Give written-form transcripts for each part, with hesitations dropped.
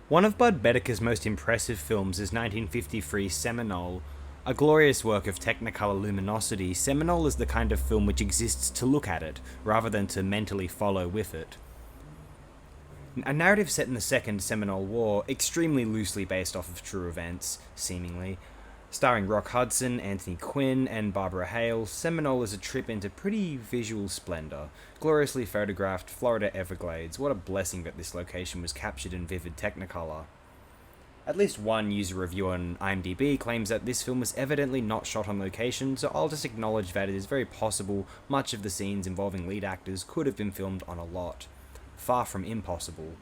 One of Bud Boeticker's most impressive films is 1953's Seminole. A glorious work of technicolour luminosity, Seminole is the kind of film which exists to look at it, rather than to mentally follow with it. A narrative set in the Second Seminole War, extremely loosely based off of true events, seemingly. Starring Rock Hudson, Anthony Quinn, and Barbara Hale, Seminole is a trip into pretty visual splendour. Gloriously photographed Florida Everglades, what a blessing that this location was captured in vivid technicolour. At least one user review on IMDb claims that this film was evidently not shot on location, so I'll just acknowledge that it is very possible much of the scenes involving lead actors could have been filmed on a lot. Far from impossible.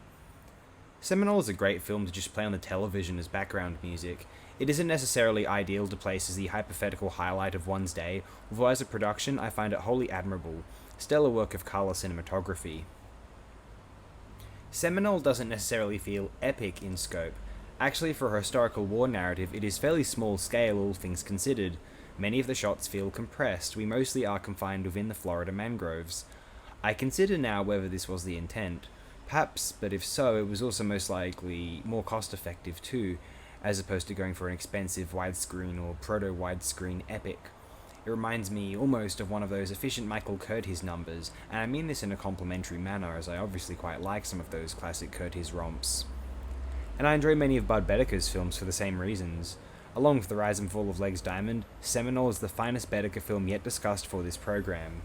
Seminole is a great film to just play on the television as background music. It isn't necessarily ideal to place as the hypothetical highlight of one's day, although as a production I find it wholly admirable. Stellar work of colour cinematography. Seminole doesn't necessarily feel epic in scope. Actually, for a historical war narrative, it is fairly small scale, all things considered. Many of the shots feel compressed. We mostly are confined within the Florida mangroves. I consider now whether this was the intent. Perhaps, but if so, it was also most likely more cost effective too, as opposed to going for an expensive widescreen or proto-widescreen epic. It reminds me almost of one of those efficient Michael Curtiz numbers, and I mean this in a complimentary manner, as I obviously quite like some of those classic Curtiz romps. And I enjoy many of Bud Boeticker's films for the same reasons. Along with The Rise and Fall of Legs Diamond, Seminole is the finest Boeticker film yet discussed for this program.